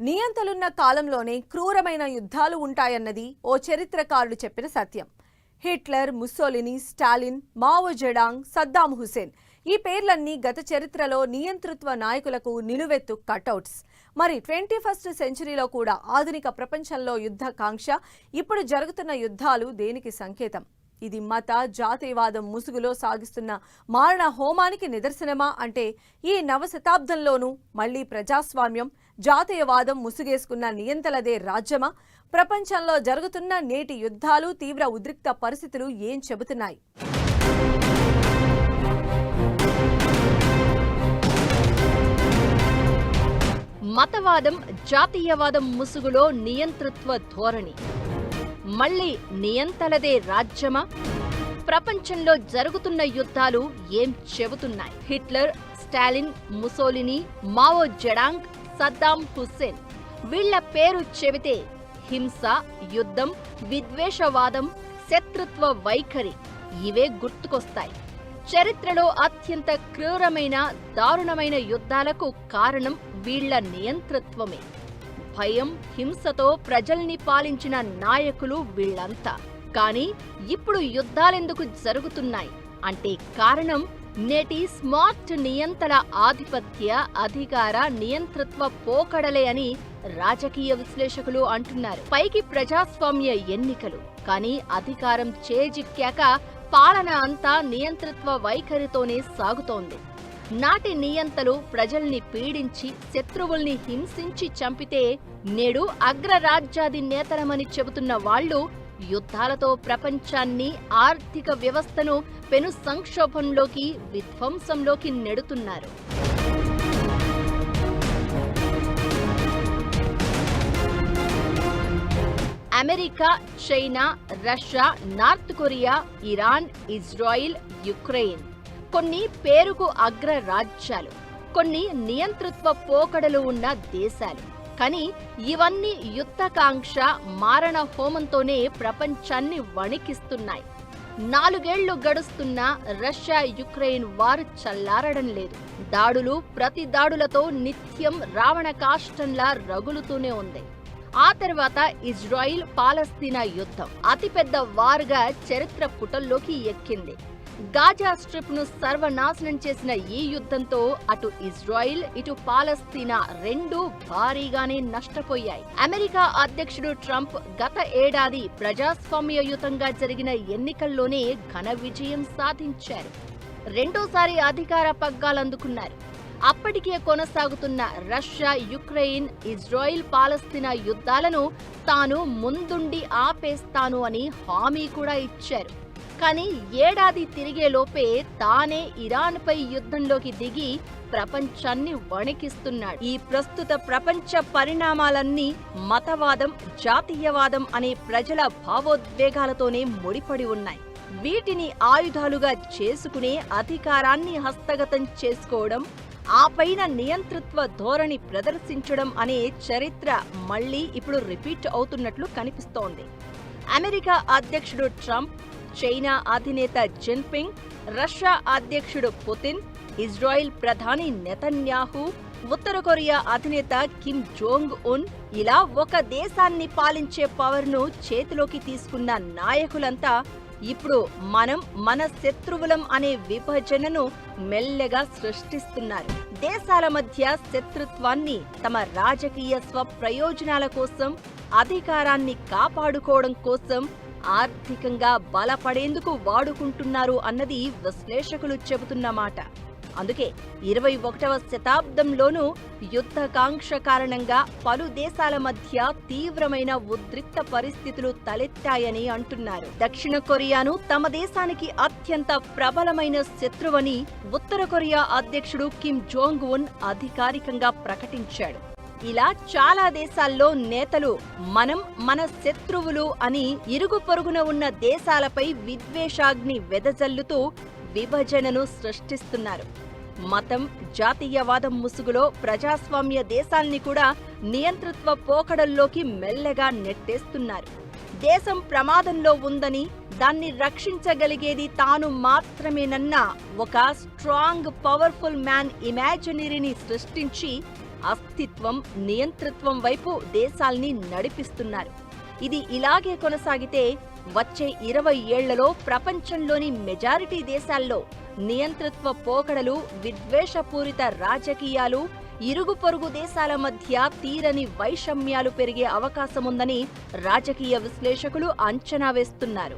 నియంతలున్న కాలంలోనే క్రూరమైన యుద్ధాలు ఉంటాయన్నది ఓ చరిత్రకారుడు చెప్పిన సత్యం. Hitler, Mussolini, Stalin, Mao Zedong, Saddam Hussein ఈ పేర్లన్నీ గత చరిత్రలో నియంతృత్వ నాయకులకు నిలువెత్తు కటౌట్స్. మరి 21st సెంచరీలో కూడా ఆధునిక ప్రపంచంలో యుద్ధ కాంక్ష, ఇప్పుడు జరుగుతున్న యుద్ధాలు దేనికి సంకేతం? ఇది మత జాతీయవాదం ముసుగులో సాగిస్తున్న మారణ హోమానికి నిదర్శనమా అంటే ఈ నవ శతాబ్దంలోనూ మళ్లీ ప్రజాస్వామ్యం, జాతీయవాదం ముసుగేసుకున్న నియంతలదే రాజ్యమా? ప్రపంచంలో జరుగుతున్న నేటి యుద్ధాలు, తీవ్ర ఉద్రిక్త పరిస్థితులు ఏం చెబుతున్నాయి? మతవాదం, జాతీయవాదం ముసుగులో నియంతృత్వ ధోరణి, మళ్ళీ నియంతలదే రాజ్యమా? ప్రపంచంలో జరుగుతున్న యుద్ధాలు ఏం చెబుతున్నాయి? Hitler, Stalin, Mussolini, Mao Zedong, Saddam Hussain వీళ్ల పేరు చెబితే హింస, యుద్ధం, విద్వేషవాదం, శత్రుత్వ వైఖరి ఇవే గుర్తుకొస్తాయి. చరిత్రలో అత్యంత క్రూరమైన, దారుణమైన యుద్ధాలకు కారణం వీళ్ల నియంతృత్వమే. భయం, హింసతో ప్రజల్ని పాలించిన నాయకులు వీళ్లంతా. కానీ ఇప్పుడు యుద్ధాలెందుకు జరుగుతున్నాయి అంటే కారణం నేటి స్మార్ట్ నియంతల ఆధిపత్య, అధికార, నియంతృత్వ పోకడలే అని రాజకీయ విశ్లేషకులు అంటున్నారు. పైకి ప్రజాస్వామ్య ఎన్నికలు, కానీ అధికారం చేజిక్కాక పాలన అంతా నియంతృత్వ వైఖరితోనే సాగుతోంది. నాటి నియంతలు ప్రజల్ని పీడించి, శత్రువుల్ని హింసించి చంపితే నేడు అగ్రరాజ్యాధినేతలమని చెబుతున్న వాళ్లు యుద్ధాలతో ప్రపంచాన్ని, ఆర్థిక వ్యవస్థను పెను సంక్షోభంలోకి, విధ్వంసంలోకి నెడుతున్నారు. America, China, Russia, North Korea, Iran, Israel, Ukraine కొన్ని పేరుకు అగ్ర రాజ్యాలు, కొన్ని నియంతృత్వ పోకడలు ఉన్న దేశాలు. కానీ ఇవన్నీ యుద్ధకాంక్ష, మారణ హోమంతోనే ప్రపంచాన్ని వణికిస్తున్నాయి. 4 ఏళ్లు గడుస్తున్నా రష్యా, యుక్రెయిన్ వారు చల్లారడం లేదు. దాడులు, ప్రతి దాడులతో నిత్యం రావణ కాష్టంలా రగులుతూనే ఉంది. ఆ తర్వాత ఇజ్రాయిల్, పాలస్తీనా యుద్ధం అతిపెద్ద వారుగా చరిత్ర పుటల్లోకి ఎక్కింది. గాజా స్ట్రిప్ ను సర్వనాశనం చేసిన ఈ యుద్ధంతో అటు ఇజ్రాయిల్, ఇటు పాలస్తీనా రెండూ భారీగానే నష్టపోయాయి. అమెరికా అధ్యక్షుడు ట్రంప్ గత ఏడాది ప్రజాస్వామ్యయుతంగా జరిగిన ఎన్నికల్లోనే ఘన విజయం సాధించారు. రెండోసారి అధికార పగ్గాలందుకున్నారు. అప్పటికే కొనసాగుతున్న రష్యా, యుక్రెయిన్, ఇజ్రాయిల్, పాలస్తీనా యుద్ధాలను తాను ముందుండి ఆపేస్తాను అని హామీ కూడా ఇచ్చారు. కానీ ఏడాది తిరిగేలోపే తానే ఇరాన్పై యుద్ధంలోకి దిగి ప్రపంచాన్ని వణికిస్తున్నాడు. ఈ ప్రస్తుత ప్రపంచ పరిణామాలన్నీ మతవాదం, జాతీయవాదం అనే ప్రజల భావోద్వేగాలతోనే ముడిపడి ఉన్నాయి. వీటిని ఆయుధాలుగా చేసుకునే అధికారాన్ని హస్తగతం చేసుకోవడం, ఆ పైన నియంతృత్వ ధోరణి ప్రదర్శించడం అనే చరిత్ర మళ్లీ ఇప్పుడు రిపీట్ అవుతున్నట్లు కనిపిస్తోంది. అమెరికా అధ్యక్షుడు ట్రంప్, చైనా అధినేత జిన్పింగ్, రష్యా అధ్యక్షుడు పుతిన్, ఇజ్రాయిల్ ప్రధాని నెతన్యాహు, ఉత్తర కొరియా అధినేత కిమ్ జోంగ్ ఉన్ ఇలా ఒక దేశాన్ని పాలించే పవర్ను చేతిలోకి తీసుకున్న నాయకులంతా ఇప్పుడు మనం మన శత్రువులం అనే విభజనను మెల్లగా సృష్టిస్తున్నారు. దేశాల మధ్య శత్రుత్వాన్ని తమ రాజకీయ స్వప్రయోజనాల కోసం, అధికారాన్ని కాపాడుకోవడం కోసం, ఆర్థికంగా బలపడేందుకు వాడుకుంటున్నారు అన్నది విశ్లేషకులు చెబుతున్న మాట. అందుకే 21వ శతాబ్దంలోనూ యుద్ధకాంక్ష కారణంగా పలు దేశాల మధ్య తీవ్రమైన ఉద్రిక్త పరిస్థితులు తలెత్తాయని అంటున్నారు. దక్షిణ కొరియాను తమ దేశానికి అత్యంత ప్రబలమైన శత్రువని ఉత్తర కొరియా అధ్యక్షుడు కిమ్ జోంగ్ ఉన్ అధికారికంగా ప్రకటించాడు. ఇలా చాలా దేశాల్లో నేతలు మనం మన శత్రువులు అని ఇరుగు పొరుగున ఉన్న దేశాలపై విద్వేషాగ్ని వెదజల్లుతూ విభజనను సృష్టిస్తున్నారు. మతం, జాతీయవాదం ముసుగులో ప్రజాస్వామ్య దేశాల్ని కూడా నియంతృత్వ పోకడల్లోకి మెల్లగా నెట్టేస్తున్నారు. దేశం ప్రమాదంలో ఉందని, దాన్ని రక్షించగలిగేది తాను మాత్రమేనన్న ఒక స్ట్రాంగ్, పవర్ఫుల్ మ్యాన్ ఇమాజినరీని సృష్టించి అస్తిత్వం, నియంతృత్వం వైపు దేశాల్ని నడిపిస్తున్నారు. ఇది ఇలాగే కొనసాగితే వచ్చే 20 ఏళ్లలో ప్రపంచంలోని మెజారిటీ దేశాల్లో నియంతృత్వ పోకడలు, విద్వేషపూరిత రాజకీయాలు, ఇరుగు పొరుగు దేశాల మధ్య తీరని వైషమ్యాలు పెరిగే అవకాశముందని రాజకీయ విశ్లేషకులు అంచనా వేస్తున్నారు.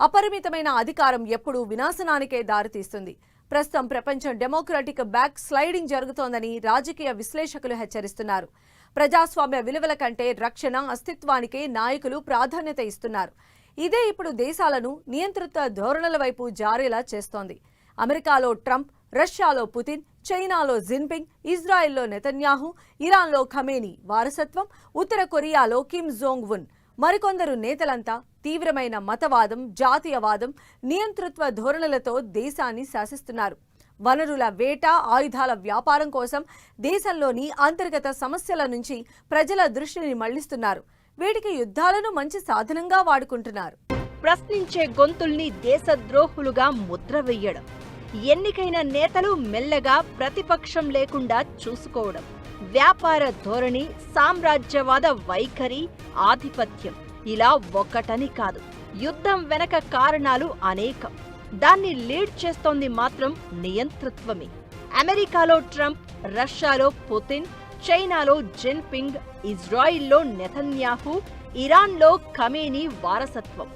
అపరిమితమైన అధికారం ఎప్పుడూ వినాశనానికే దారితీస్తుంది. ప్రస్తుతం ప్రపంచం డెమోక్రటిక్ బ్యాక్ స్లైడింగ్ జరుగుతోందని రాజకీయ విశ్లేషకులు హెచ్చరిస్తున్నారు. ప్రజాస్వామ్య విలువల కంటే రక్షణ, అస్తిత్వానికే నాయకులు ప్రాధాన్యత ఇస్తున్నారు. ఇదే ఇప్పుడు దేశాలను నియంతృత్వ ధోరణుల వైపు జారేలా చేస్తోంది. అమెరికాలో ట్రంప్, రష్యాలో పుతిన్, చైనాలో జిన్పింగ్, ఇజ్రాయెల్లో నెతన్యాహు, ఇరాన్లో ఖమేనీ వారసత్వం, ఉత్తర కొరియాలో కిమ్ జోంగ్ ఉన్, మరికొందరు నేతలంతా తీవ్రమైన మతవాదం, జాతీయవాదం, నియంతృత్వ ధోరణులతో దేశాన్ని శాసిస్తున్నారు. వనరుల వేట, ఆయుధాల వ్యాపారం కోసం దేశంలోని అంతర్గత సమస్యల నుంచి ప్రజల దృష్టిని మళ్లిస్తున్నారు. వీటికి యుద్ధాలను మంచి సాధనంగా వాడుకుంటున్నారు. ప్రశ్నించే గొంతుల్ని దేశద్రోహులుగా ముద్ర వెయ్యడం, ఎన్నికైన నేతలు మెల్లగా ప్రతిపక్షం లేకుండా చూసుకోవడం, వ్యాపార ధోరణి, సామ్రాజ్యవాద వైఖరి, ఆధిపత్యం ఇలా ఒక్కటని కాదు, యుద్ధం వెనక కారణాలు అనేకం. దాన్ని లీడ్ చేస్తోంది మాత్రం నియంతృత్వమే. అమెరికాలో ట్రంప్, రష్యాలో పుతిన్, చైనాలో జిన్పింగ్, ఇజ్రాయిల్లో నెతన్యాహు, ఇరాన్లో ఖమేనీ వారసత్వం,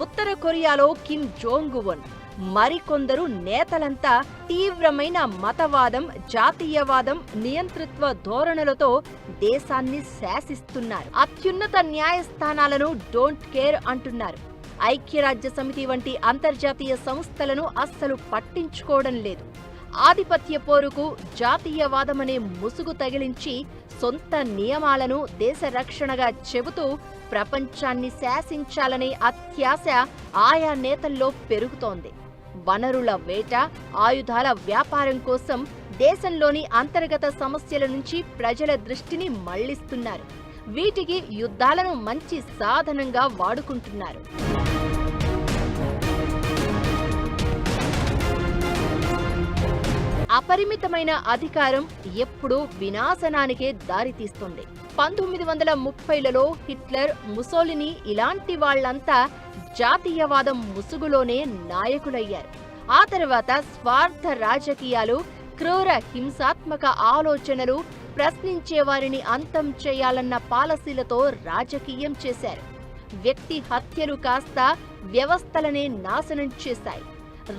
ఉత్తర కొరియాలో కిమ్ జోంగ్ ఉన్, మరికొందరు నేతలంతా తీవ్రమైన మతవాదం, జాతీయవాదం, నియంతృత్వ ధోరణులతో దేశాన్ని శాసిస్తున్నారు. అత్యున్నత న్యాయస్థానాలను డోంట్ కేర్ అంటున్నారు. ఐక్యరాజ్య సమితి వంటి అంతర్జాతీయ సంస్థలను అస్సలు పట్టించుకోవడం లేదు. ఆధిపత్య పోరుకు జాతీయవాదమనే ముసుగు తగిలించి సొంత నియమాలను దేశ రక్షణగా చెబుతూ ప్రపంచాన్ని శాసించాలనే అత్యాశ ఆయా నేతల్లో పెరుగుతోంది. వనరుల వేట, ఆయుధాల వ్యాపారం కోసం దేశంలోని అంతర్గత సమస్యల నుంచి ప్రజల దృష్టిని మళ్లిస్తున్నారు. వీటికి యుద్ధాలను మంచి సాధనంగా వాడుకుంటున్నారు. అపరిమితమైన అధికారం ఎప్పుడూ వినాశనానికే దారితీస్తుంది. 1930లలో హిట్లర్, ముసోలినీ ఇలాంటి వాళ్లంతా జాతీయవాదం ముసుగులోనే నాయకులయ్యారు. ఆ తర్వాత స్వార్థ రాజకీయాలు, క్రూర హింసాత్మక ఆలోచనలు, ప్రశ్నించే వారిని అంతం చేయాలన్న పాలసీలతో రాజకీయం చేశారు. వ్యక్తి హత్యలు కాస్త వ్యవస్థలనే నాశనం చేశాయి.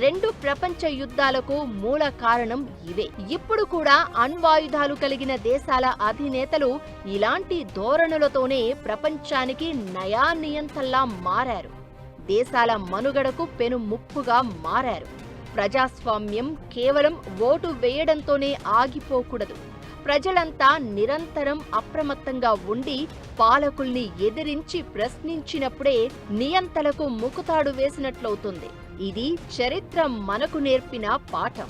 2 ప్రపంచ యుద్ధాలకు మూల కారణం ఇవే. ఇప్పుడు కూడా అణ్వాయుధాలు కలిగిన దేశాల అధినేతలు ఇలాంటి ధోరణులతోనే ప్రపంచానికి నయానియంతల్లా మారారు. దేశాల మనుగడకు పెను ముప్పుగా మారారు. ప్రజాస్వామ్యం కేవలం ఓటు వేయడంతోనే ఆగిపోకూడదు. ప్రజలంతా నిరంతరం అప్రమత్తంగా ఉండి పాలకుల్ని ఎదిరించి ప్రశ్నించినప్పుడే నియంతలకు ముకుతాడు వేసినట్లవుతుంది. ఇది చరిత్ర మనకు నేర్పిన పాఠం.